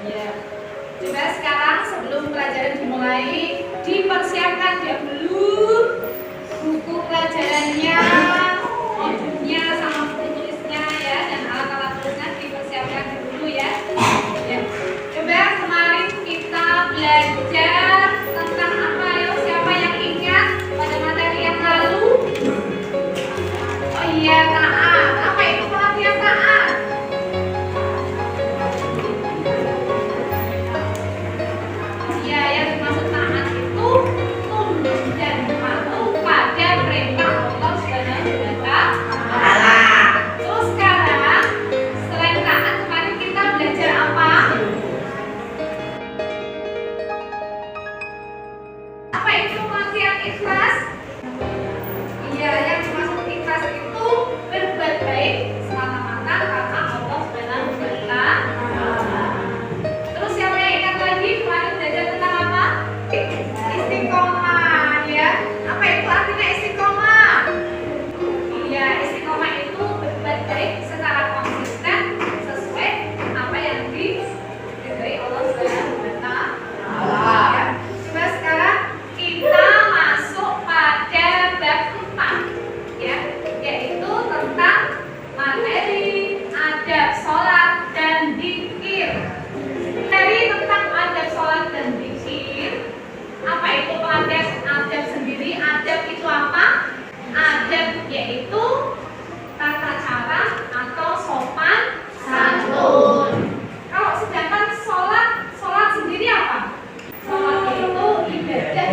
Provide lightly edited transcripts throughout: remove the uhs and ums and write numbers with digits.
Ya. Coba sekarang sebelum pelajaran dimulai, dipersiapkan dulu buku pelajarannya, modulnya sama buku tulisnya ya, dan alat-alat tulisnya dipersiapkan dulu ya. Ya. Coba kemarin kita belajar tentang apa ya? Siapa yang ingat pada materi yang lalu? Oh iya, taat. Apa itu pengertian taat? Ya, yang dimaksud taat itu tunduk dan patuh pada perintah Allah Subhanahu wa Ta'ala. Terus sekarang selain taat kemarin kita belajar apa? Apa itu pengertian ikhlas? Iya, yang dimaksud ikhlas itu berbuat baik semata-mata karena Allah Subhanahu wa Ta'ala. Terus siapa yang ingat lagi kemarin belajar tentang apa? Istiqomah ya. Apa itu artinya istiqomah? Iya, istiqomah itu berbuat baik secara konsisten sesuai apa yang diridhoi Allah Subhanahu wa Ta'ala. Ya. Coba sekarang kita masuk pada bab 4 ya, yaitu tentang materi adab sholat dan dzikir. Materi tentang adab sholat dan dzikir. Apa itu adab sendiri? Adab itu apa? Adab yaitu tata cara atau sopan santun. Kalau sedangkan sholat sendiri apa? Sholat itu ibadah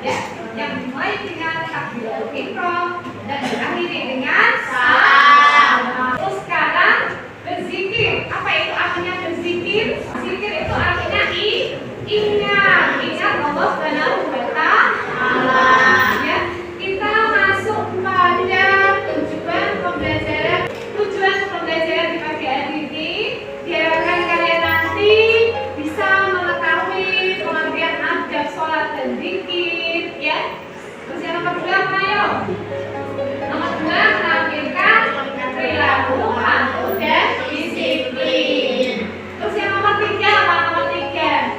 ya, yang dimulai dengan takbiratul ihram dan diakhiri dengan salam. Terus sekarang berzikir. Apa itu artinya berzikir? Zikir itu artinya ingat Allah Subhanahu wa Ta'ala. Ya, kita masuk pada tujuan pembelajaran di pagi hari ini. Diharapkan kalian nanti bisa mengetahui pengertian adab sholat dan dzikir ya. Terus yang nomor 2 apa ayo? Nomor 2 menampilkan perilaku patuh dan disiplin. Terus yang nomor 3 apa? Nomor 3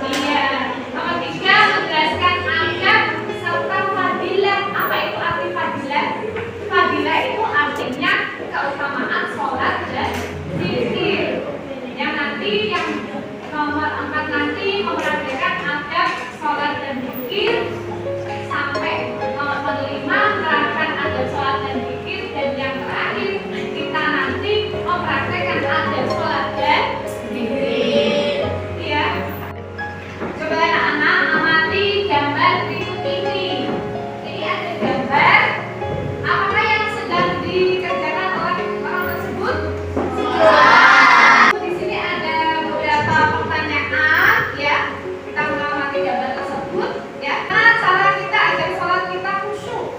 iya, nomor 3 menjelaskan adab serta fadilah. Apa itu arti fadilah? Fadilah itu artinya keutamaan sholat dan dzikir. Yang nomor 4 nanti memperhatikan adab sholat dan dzikir sampai nomor 5 menerapkan adab sholat dan dzikir, dan yang terakhir kita nanti mempraktekkan adab sholat dan dzikir. Ya. Coba anak-anak amati gambar berikut ini. Ini ada gambar. Apakah yang sedang dikerjakan oleh orang tersebut? Di sini ada beberapa pertanyaan ya. Kita mengamati gambar tersebut ya. Nah, cara kita agar sholat kita khusyuk.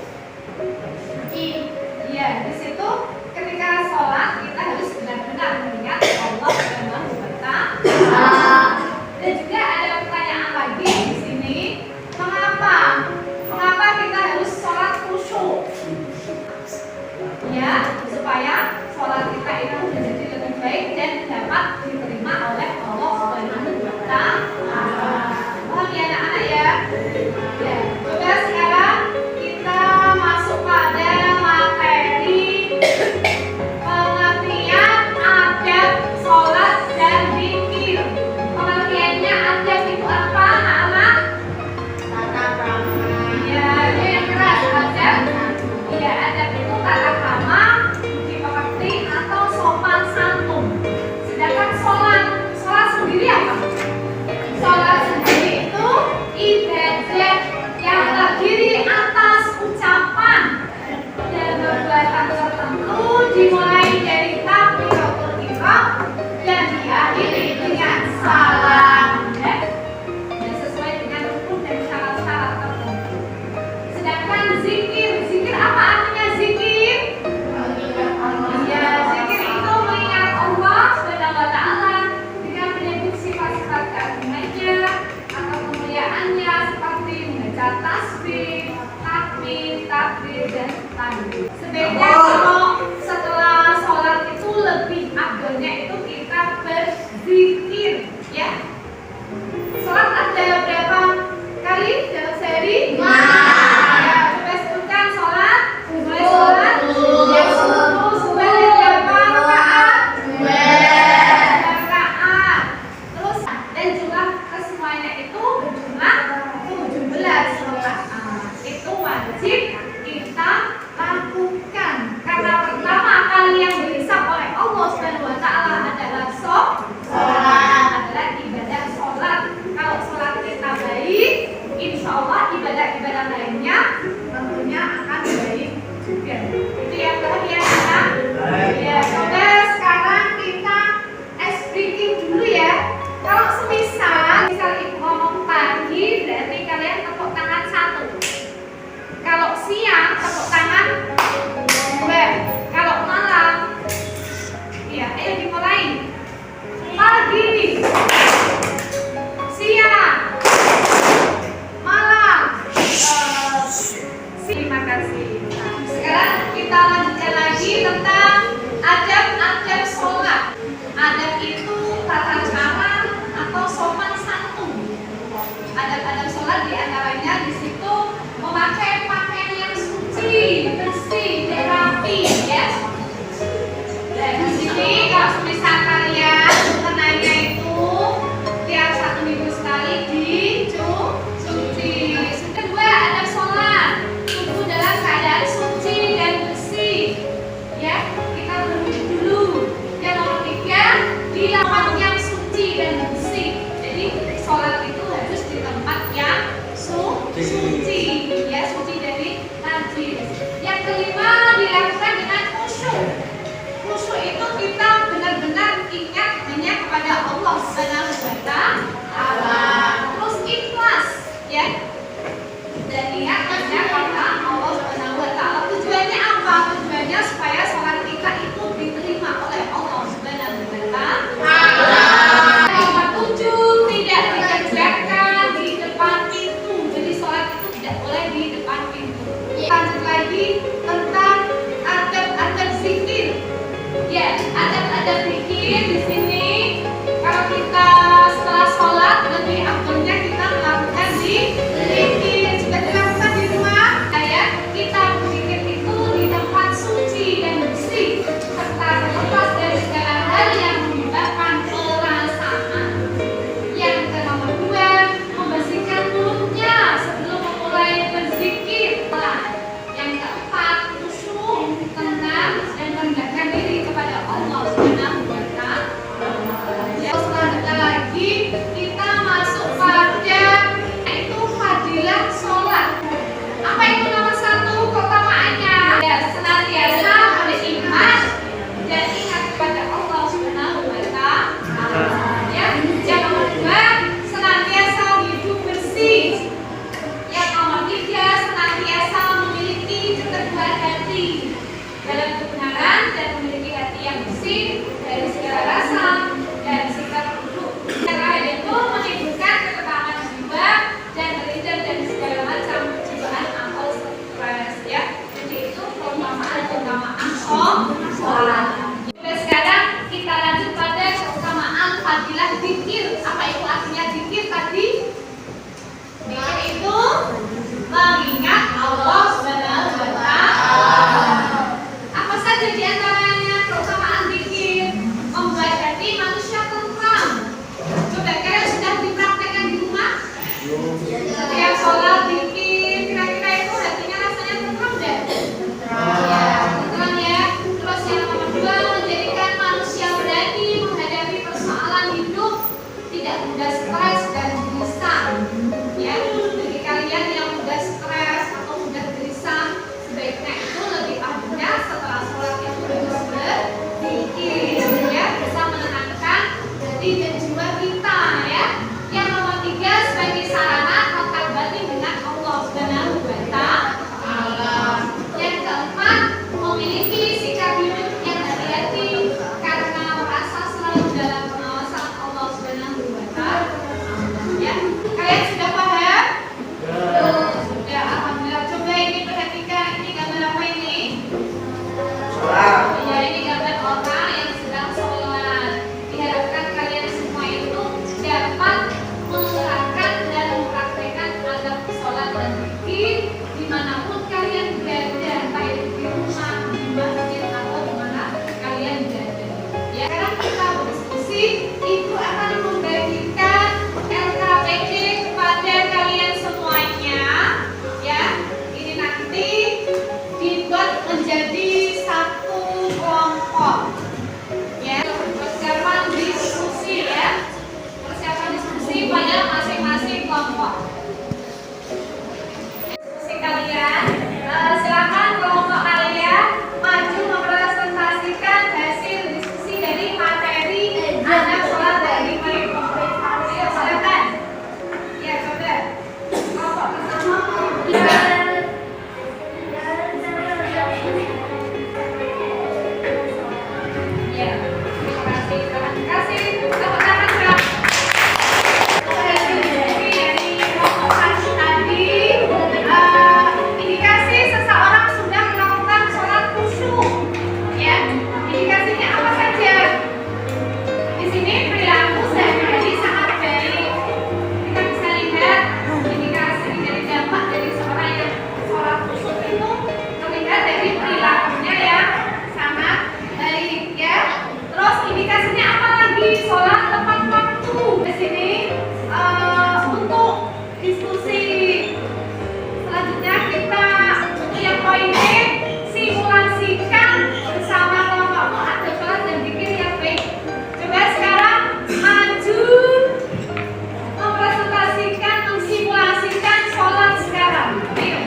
Iya, di situ ketika sholat kita harus benar-benar mengingat Allah Subhanahu wa Ta'ala. Dan juga ada pertanyaan lagi di sini, mengapa kita harus sholat khusyuk? Ya, supaya sholat kita itu menjadi lebih baik dan dapat diterima oleh Allah Subhanahu wa Ta'ala. Paham ya anak-anak ya? Ya, coba sekarang kita masuk pada materi pengertian adab sholat dan dzikir. Pengertiannya adab itu apa anak-anak? Iya, itu yang keras adab. Iya, adab itu tata krama sholat. Sekarang kita lanjut pada keutamaan fadilah zikir. Apa itu artinya zikir tadi? Zikir itu mengingat Allah Subhanahu wa Ta'ala. Apa saja di antaranya keutamaan zikir? Membuat hati manusia tentram. Coba kalian sudah dipraktekkan di rumah? Setiap sholat zikir, kira-kira itu hatinya rasanya tentram deh? Ya, tentram ya. Terus yang nomor 2, menjadikan manusia berani menghadapi persoalan hidup, tidak mudah stres dan gelisah. Ya, bagi kalian yang mudah stres atau mudah gelisah, sebaiknya itu lebih baiknya setelah sholat itu terus berzikir, ya, bisa menenangkan hati dan jiwa kita, ya. Yang nomor 3, sebagai sarana kontak batin dengan Allah Subhanahu wa Ta'ala. Yang keempat, memiliki sikap hidup yang hati-hati karena merasa selalu dalam pengawasan Allah Subhanahu wa Ta'ala. Ya, kalian sudah paham? Sudah, alhamdulillah. Coba ini perhatikan, ini gambar apa ini? Ya, ini gambar orang yang sedang sholat. Diharapkan kalian semua itu dapat menerapkan dan mempraktekkan adab sholat dan zikir dimanapun kalian berada, baik di rumah, di masjid atau dimana kalian berada. Ya, sekarang kita berdiskusi. Ibu akan membagikan LKPD kepada kalian semuanya. Ya, ini nanti dibuat menjadi satu kelompok. Ya, persiapan diskusi ya. Persiapan diskusi pada masing-masing kelompok. Diskusi kalian, silakan kelompok kalian maju mempresentasikan hasil diskusi dari materi adab sholat dari mereka. Ayo silakan. Ya, coba. Kelompok pertama ya, terima kasih. Kasih tepuk tangan berapa? Dari kelompok satu tadi, indikasi seseorang sudah melakukan sholat khusyuk. Ya, indikasinya apa saja? Di sini perilaku sehari-hari sangat baik. Kita bisa lihat indikasi dari dampak dari seorang yang sholat khusyuk itu terlihat dari perilakunya yang sangat baik, ya. Terus indikasinya apa lagi? Sholat tepat waktu. Di sini untuk diskusi selanjutnya kita punya poin B, simulasikan bersama kelompokmu ada sholat dan zikir yang baik. Coba sekarang maju mempresentasikan, mensimulasikan sholat sekarang. Ayo.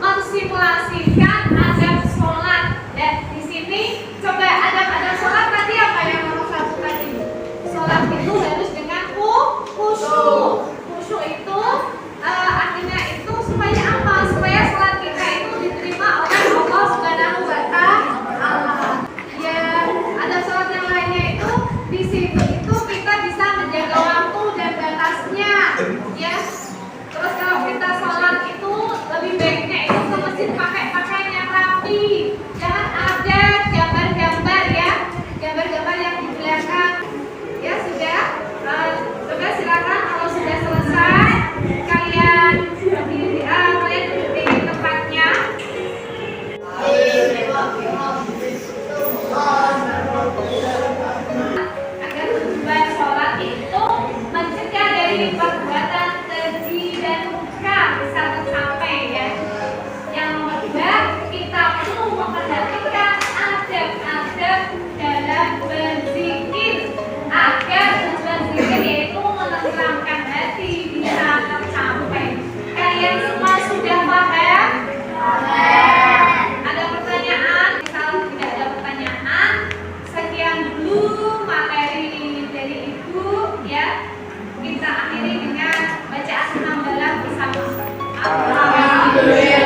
Mensimulasikan adab sholat. Dan di sini coba adab sholat tadi apa yang nomor 1 tadi? Sholat itu harus dengan khusyuk. Khusyuk itu artinya itu supaya apa? Supaya sholat kita itu diterima oleh Allah Subhanahu wa Ta'ala. Ya, ada sholat yang lainnya itu di situ itu kita bisa menjaga waktu dan batasnya. Ya. Terus kalau kita sholat itu lebih baiknya itu ke masjid pakai pakaian yang rapi. Jangan ada gambar-gambar ya, gambar-gambar yang di belakang. Ya sudah, coba silakan kalau sudah selesai kalian duduk di tempatnya. Agar tujuan sholat itu mencegah dari perbuatan keji dan muka bisa tercapai ya. Yang nomor 2, kita perlu memperhatikan adab-adab dalam berzikir agar tujuan zikir yaitu menenteramkan hati bisa tercapai. Kalian semua sudah paham? Ada pertanyaan? Kalau tidak ada pertanyaan, sekian dulu materi dari Ibu ya. Kita akhiri dengan bacaan hamdalah bersama. Alhamdulillah.